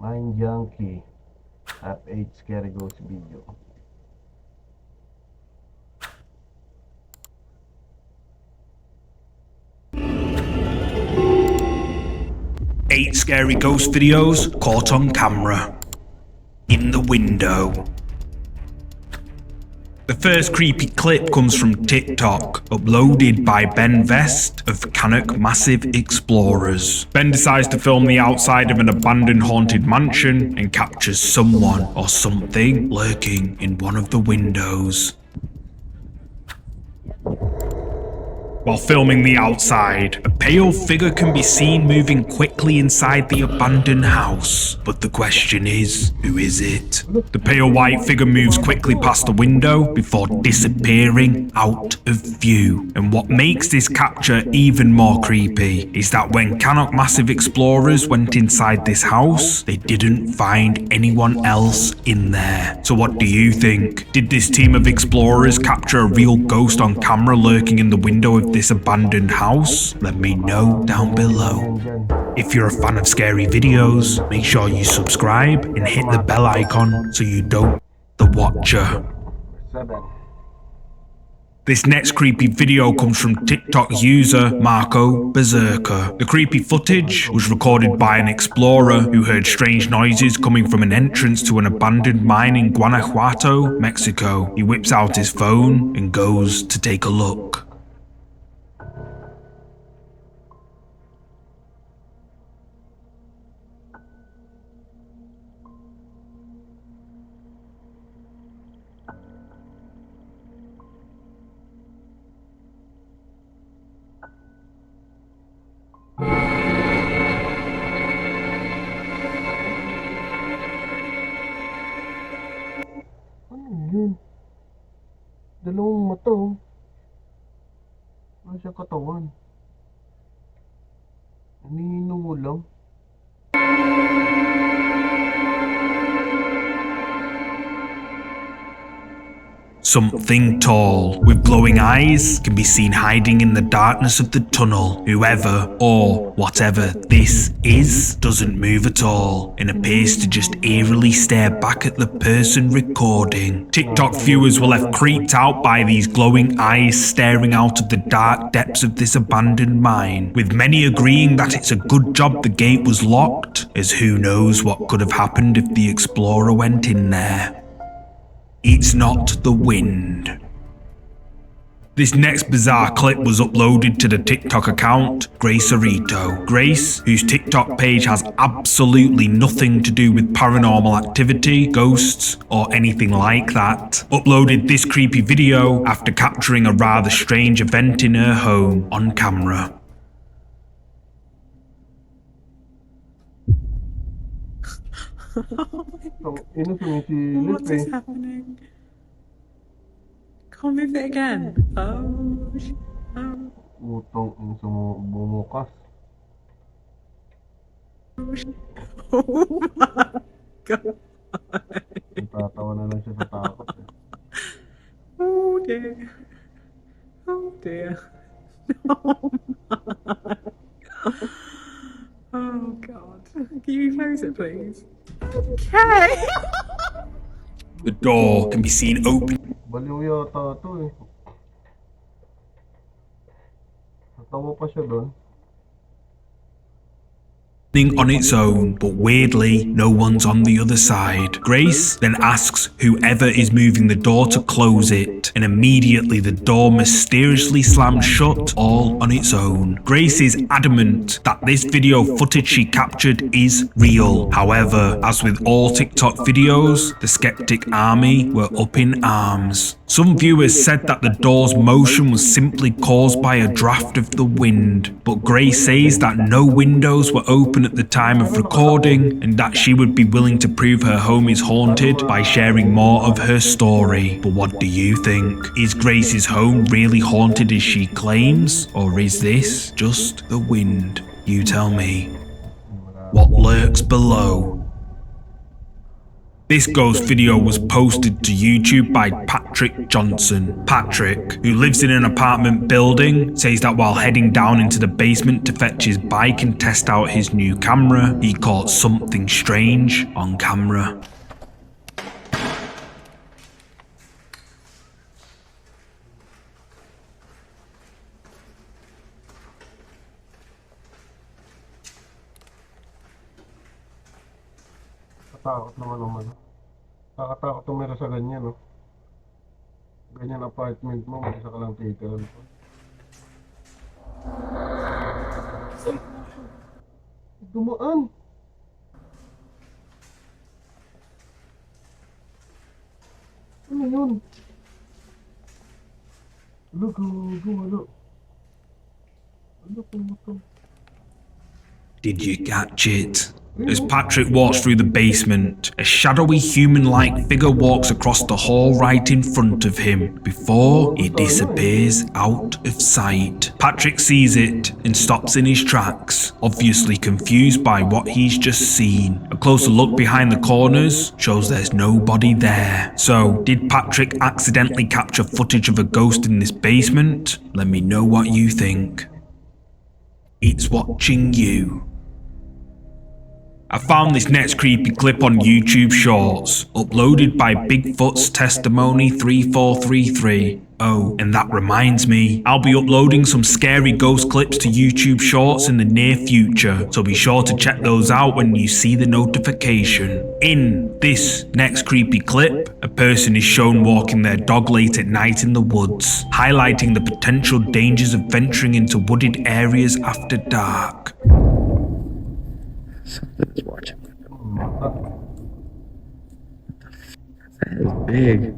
Mind Junkie. At 8 Scary Ghost video. Eight scary ghost videos caught on camera. In the window. The first creepy clip comes from TikTok, uploaded by Ben Vest of Canuck Massive Explorers. Ben decides to film the outside of an abandoned haunted mansion and captures someone or something lurking in one of the windows. While filming the outside, a pale figure can be seen moving quickly inside the abandoned house. But the question is, who is it? The pale white figure moves quickly past the window before disappearing out of view. And what makes this capture even more creepy is that when Canuck Massive Explorers went inside this house, they didn't find anyone else in there. So what do you think? Did this team of explorers capture a real ghost on camera lurking in the window of this abandoned house? Let me know down below. If you're a fan of scary videos, make sure you subscribe and hit the bell icon so you don't the watcher. 7. This next creepy video comes from TikTok user Marco Berserker. The creepy footage was recorded by an explorer who heard strange noises coming from an entrance to an abandoned mine in Guanajuato, Mexico. He whips out his phone and goes to take a look. Ano yun? Dalawang mata oh. Ano siya katawan? Naninong mo lang. Something tall, with glowing eyes, can be seen hiding in the darkness of the tunnel. Whoever, or whatever this is, doesn't move at all, and appears to just eerily stare back at the person recording. TikTok viewers were left creeped out by these glowing eyes staring out of the dark depths of this abandoned mine, with many agreeing that it's a good job the gate was locked, as who knows what could have happened if the explorer went in there. It's not the wind. This next bizarre clip was uploaded to the TikTok account Grace Arito. Grace, whose TikTok page has absolutely nothing to do with paranormal activity, ghosts, or anything like that, uploaded this creepy video after capturing a rather strange event in her home on camera. What is happening? Can't move it again. Oh, Utong yung bumukas. oh my god. Tatawa na lang siya sa takot eh. Oh dear. Oh dear. Oh my. Oh god. Can you close it please? Okay. The door can be seen open. Baliw yata ito eh. Natawa pa siya doon. On its own, but weirdly, no one's on the other side. Grace then asks whoever is moving the door to close it, and immediately the door mysteriously slams shut all on its own. Grace is adamant that this video footage she captured is real. However, as with all TikTok videos, the skeptic army were up in arms. Some viewers said that the door's motion was simply caused by a draft of the wind, but Grace says that no windows were open at the time of recording and that she would be willing to prove her home is haunted by sharing more of her story. But what do you think? Is Grace's home really haunted as she claims, or is this just the wind? You tell me. What lurks below? This ghost video was posted to YouTube by Patrick Johnson. Patrick, who lives in an apartment building, says that while heading down into the basement to fetch his bike and test out his new camera, he caught something strange on camera. Katakot naman. Nakakatakot tumira sa ganyan, no? Ganyan apartment mo, may isa ka lang titiran po. Dumaan! Ano yun? Wala. Ano po ito? Did you catch it? As Patrick walks through the basement, a shadowy human-like figure walks across the hall right in front of him before it disappears out of sight. Patrick sees it and stops in his tracks, obviously confused by what he's just seen. A closer look behind the corners shows there's nobody there. So, did Patrick accidentally capture footage of a ghost in this basement? Let me know what you think. It's watching you. I found this next creepy clip on YouTube Shorts, uploaded by Bigfoot's Testimony 3433. Oh, and that reminds me, I'll be uploading some scary ghost clips to YouTube Shorts in the near future, so be sure to check those out when you see the notification. In this next creepy clip, a person is shown walking their dog late at night in the woods, highlighting the potential dangers of venturing into wooded areas after dark. Something's watching. Mata. That is big.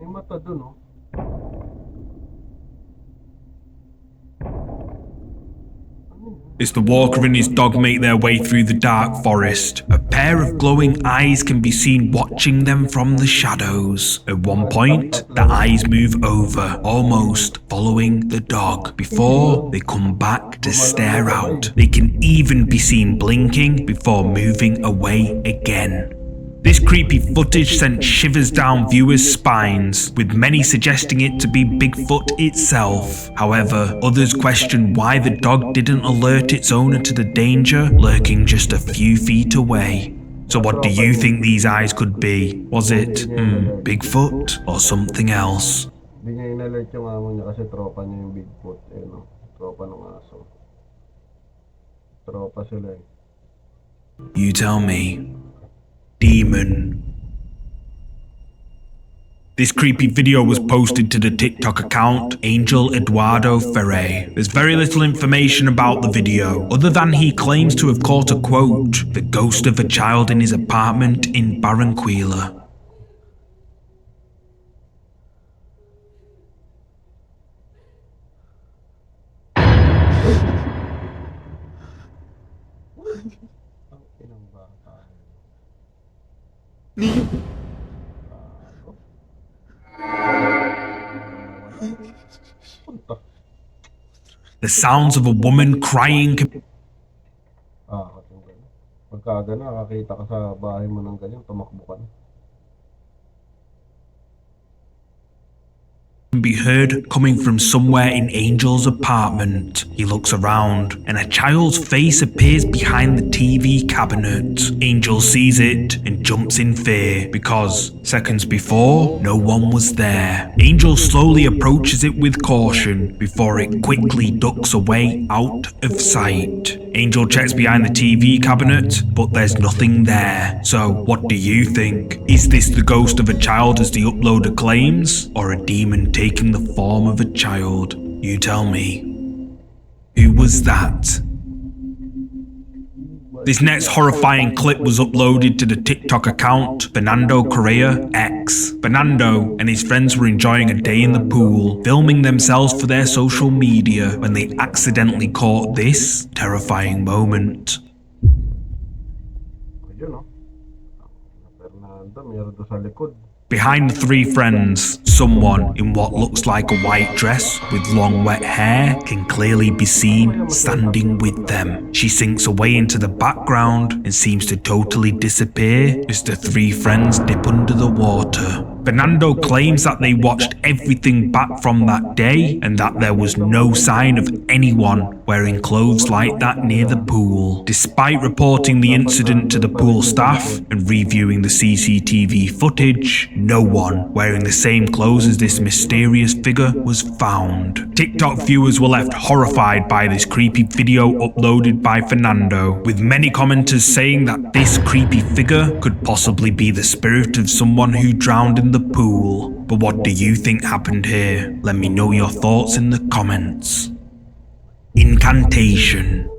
May mata dun, oh. As the walker and his dog make their way through the dark forest, a pair of glowing eyes can be seen watching them from the shadows. At one point, the eyes move over, almost following the dog, before they come back to stare out. They can even be seen blinking before moving away again. This creepy footage sent shivers down viewers' spines, with many suggesting it to be Bigfoot itself. However, others question why the dog didn't alert its owner to the danger lurking just a few feet away. So what do you think these eyes could be? Was it, Bigfoot or something else? Hindi niya inalert yung amo niya kasi tropa niya yung Bigfoot, eh, no? Tropa ng aso. Tropa sila, eh. You tell me. Demon. This creepy video was posted to the TikTok account Angel Eduardo Ferre. There's very little information about the video, other than he claims to have caught a quote, the ghost of a child in his apartment in Barranquilla. The sounds of a woman crying Pagka gano'n, nakakita ka sa bahay mo ng ganyan, tumakbo ka na. can be heard coming from somewhere in Angel's apartment. He looks around, and a child's face appears behind the TV cabinet. Angel sees it and jumps in fear, because seconds before, no one was there. Angel slowly approaches it with caution, before it quickly ducks away out of sight. Angel checks behind the TV cabinet, but there's nothing there. So, what do you think? Is this the ghost of a child as the uploader claims, or a demon taking the form of a child? You tell me. Who was that? This next horrifying clip was uploaded to the TikTok account Fernando Correa X. Fernando and his friends were enjoying a day in the pool, filming themselves for their social media when they accidentally caught this terrifying moment. Ayun, no? Fernando, meron doon sa likod. Behind the three friends, someone in what looks like a white dress with long wet hair can clearly be seen standing with them. She sinks away into the background and seems to totally disappear as the three friends dip under the water. Fernando claims that they watched everything back from that day and that there was no sign of anyone wearing clothes like that near the pool. Despite reporting the incident to the pool staff and reviewing the CCTV footage, no one wearing the same clothes as this mysterious figure was found. TikTok viewers were left horrified by this creepy video uploaded by Fernando, with many commenters saying that this creepy figure could possibly be the spirit of someone who drowned in the pool. But what do you think happened here? Let me know your thoughts in the comments. Incantation.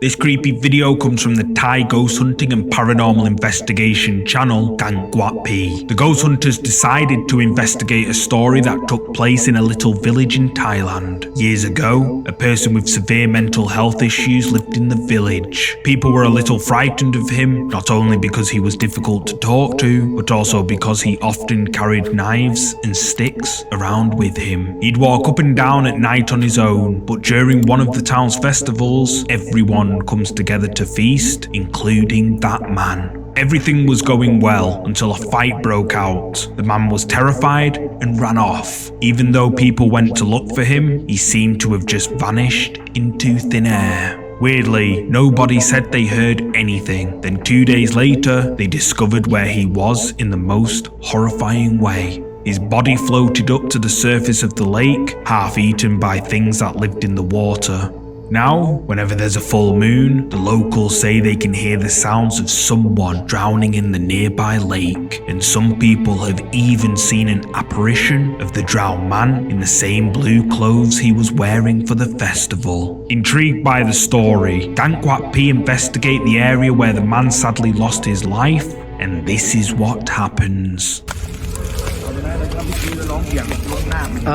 This creepy video comes from the Thai ghost hunting and paranormal investigation channel Gangwat-P. The ghost hunters decided to investigate a story that took place in a little village in Thailand. Years ago, a person with severe mental health issues lived in the village. People were a little frightened of him, not only because he was difficult to talk to, but also because he often carried knives and sticks around with him. He'd walk up and down at night on his own, but during one of the town's festivals, everyone comes together to feast, including that man. Everything was going well until a fight broke out. The man was terrified and ran off. Even though people went to look for him, he seemed to have just vanished into thin air. Weirdly, nobody said they heard anything. Then 2 days later, they discovered where he was in the most horrifying way. His body floated up to the surface of the lake, half eaten by things that lived in the water. Now, whenever there's a full moon, the locals say they can hear the sounds of someone drowning in the nearby lake, and some people have even seen an apparition of the drowned man in the same blue clothes he was wearing for the festival. Intrigued by the story, Gangwat-P investigate the area where the man sadly lost his life, and this is what happens.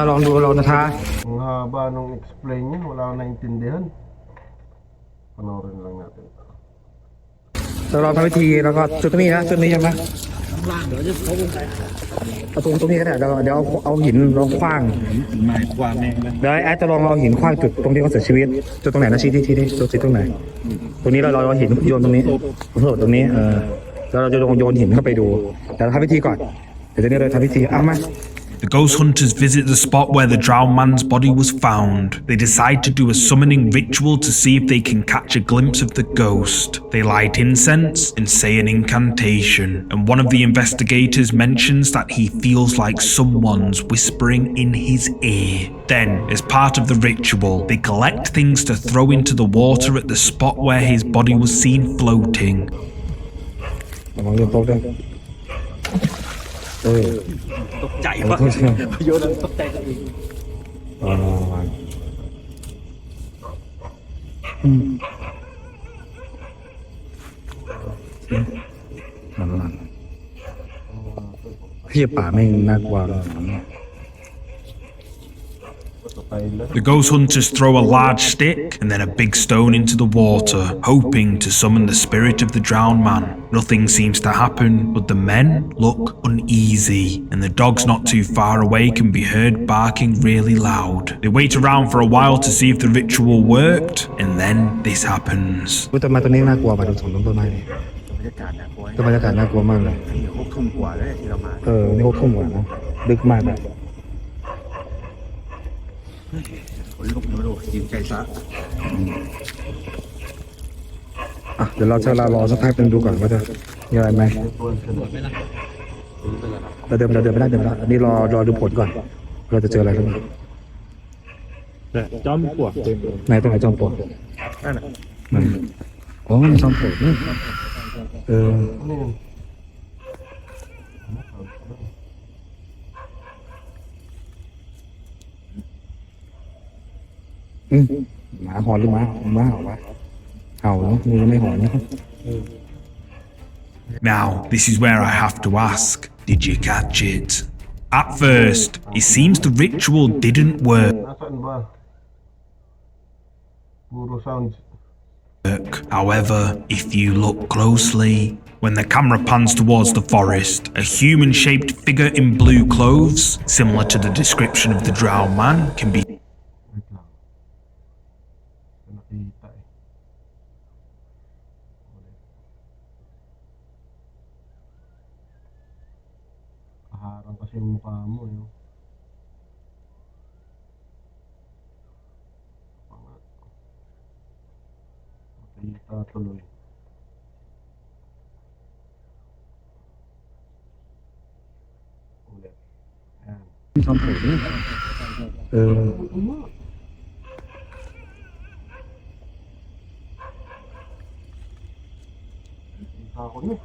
ลองดูลองนะท้า Ang haba nung explain niya, wala akong naintindihan. Panoorin lang natin. เราลองทำวิธีแล้วก็จุดตรงนี้นะจุดนี้ใช่ไหมเอาตรงนี้ก็ได้เดี๋ยวเอาหินลองคว้างเดี๋ยวแอดจะลองเอาหินคว้างจุดตรงที่เขาเสียชีวิตจุดตรงไหนนะชี้ที่จุดตรงไหนตรงนี้เราเอาหินโยนตรงนี้ตรงนี้แล้วเราจะโยนหินเข้าไปดูเดี๋ยวทำพิธีก่อนเดี๋ยวนี้เราทำพิธีเอามา The ghost hunters visit the spot where the drowned man's body was found. They decide to do a summoning ritual to see if they can catch a glimpse of the ghost. They light incense and say an incantation, and one of the investigators mentions that he feels like someone's whispering in his ear. Then, as part of the ritual, they collect things to throw into the water at the spot where his body was seen floating. ตกใจปะโยนตกใจกันอีกพี่ป่าไม่น่ากลัว The ghost hunters throw a large stick and then a big stone into the water, hoping to summon the spirit of the drowned man. Nothing seems to happen, but the men look uneasy, and the dogs not too far away can be heard barking really loud. They wait around for a while to see if the ritual worked, and then this happens. ต้นไม้ต้นนี้น่ากลัวป่ะดูสองต้นไม้นี่ บรรยากาศน่ากลัว ต้นบรรยากาศน่ากลัวมากเลย นี่6 ทุ่มกว่าแล้วที่เรามา นี่6 ทุ่มกว่านะดึกมากเลย ขนลุกดูจิตใจซะ เดี๋ยวเราจะรอสักพักนึงดูก่อนว่าจะมีอะไรไหมเราเดินไปได้อันนี้รอดูผลก่อนเราจะเจออะไรหรือเปล่า จอมปลวกเต็ม ไหนตรงไหนจอมปลวก นั่นน่ะ อ๋อมันจอมปลวกนี่หมาหอนหรือหมาเห่าวะเห่าเนาะมือไม่หอนนะ Now, this is where I have to ask, did you catch it? At first, it seems the ritual didn't work. Nasaan ba? Puro sounds. However, if you look closely, When the camera pans towards the forest, a human-shaped figure in blue clothes, similar to the description of the drowned man, can be Wait lang. Nakita eh. Ulit. Kaharang kasi yung mukha mo eh. Pangat. Nakita tuloy. Ulit. Ayan. ทำผมเนี่ยเออ Nakita ko na.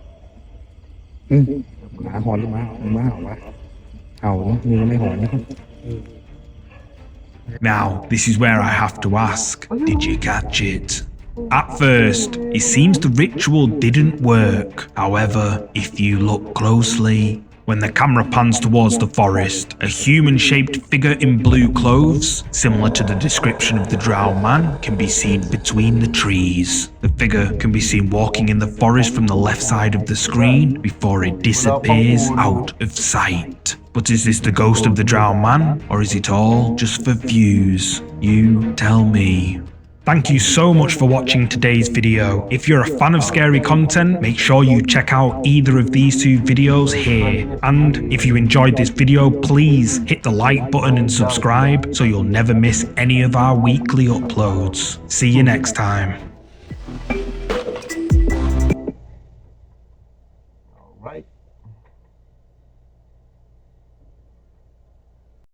อืมหมาหอนหรือหมาหเห่าวะเห่าเนาะนี่ก็ไม่หอนนะ Now, this is where I have to ask, did you catch it? At first, it seems the ritual didn't work. However, if you look closely, when the camera pans towards the forest, a human-shaped figure in blue clothes, similar to the description of the drowned man, can be seen between the trees. The figure can be seen walking in the forest from the left side of the screen before it disappears out of sight. But is this the ghost of the drowned man, or is it all just for views? You tell me. Thank you so much for watching today's video. If you're a fan of scary content, make sure you check out either of these two videos here. And if you enjoyed this video, please hit the like button and subscribe so you'll never miss any of our weekly uploads. See you next time. Alright.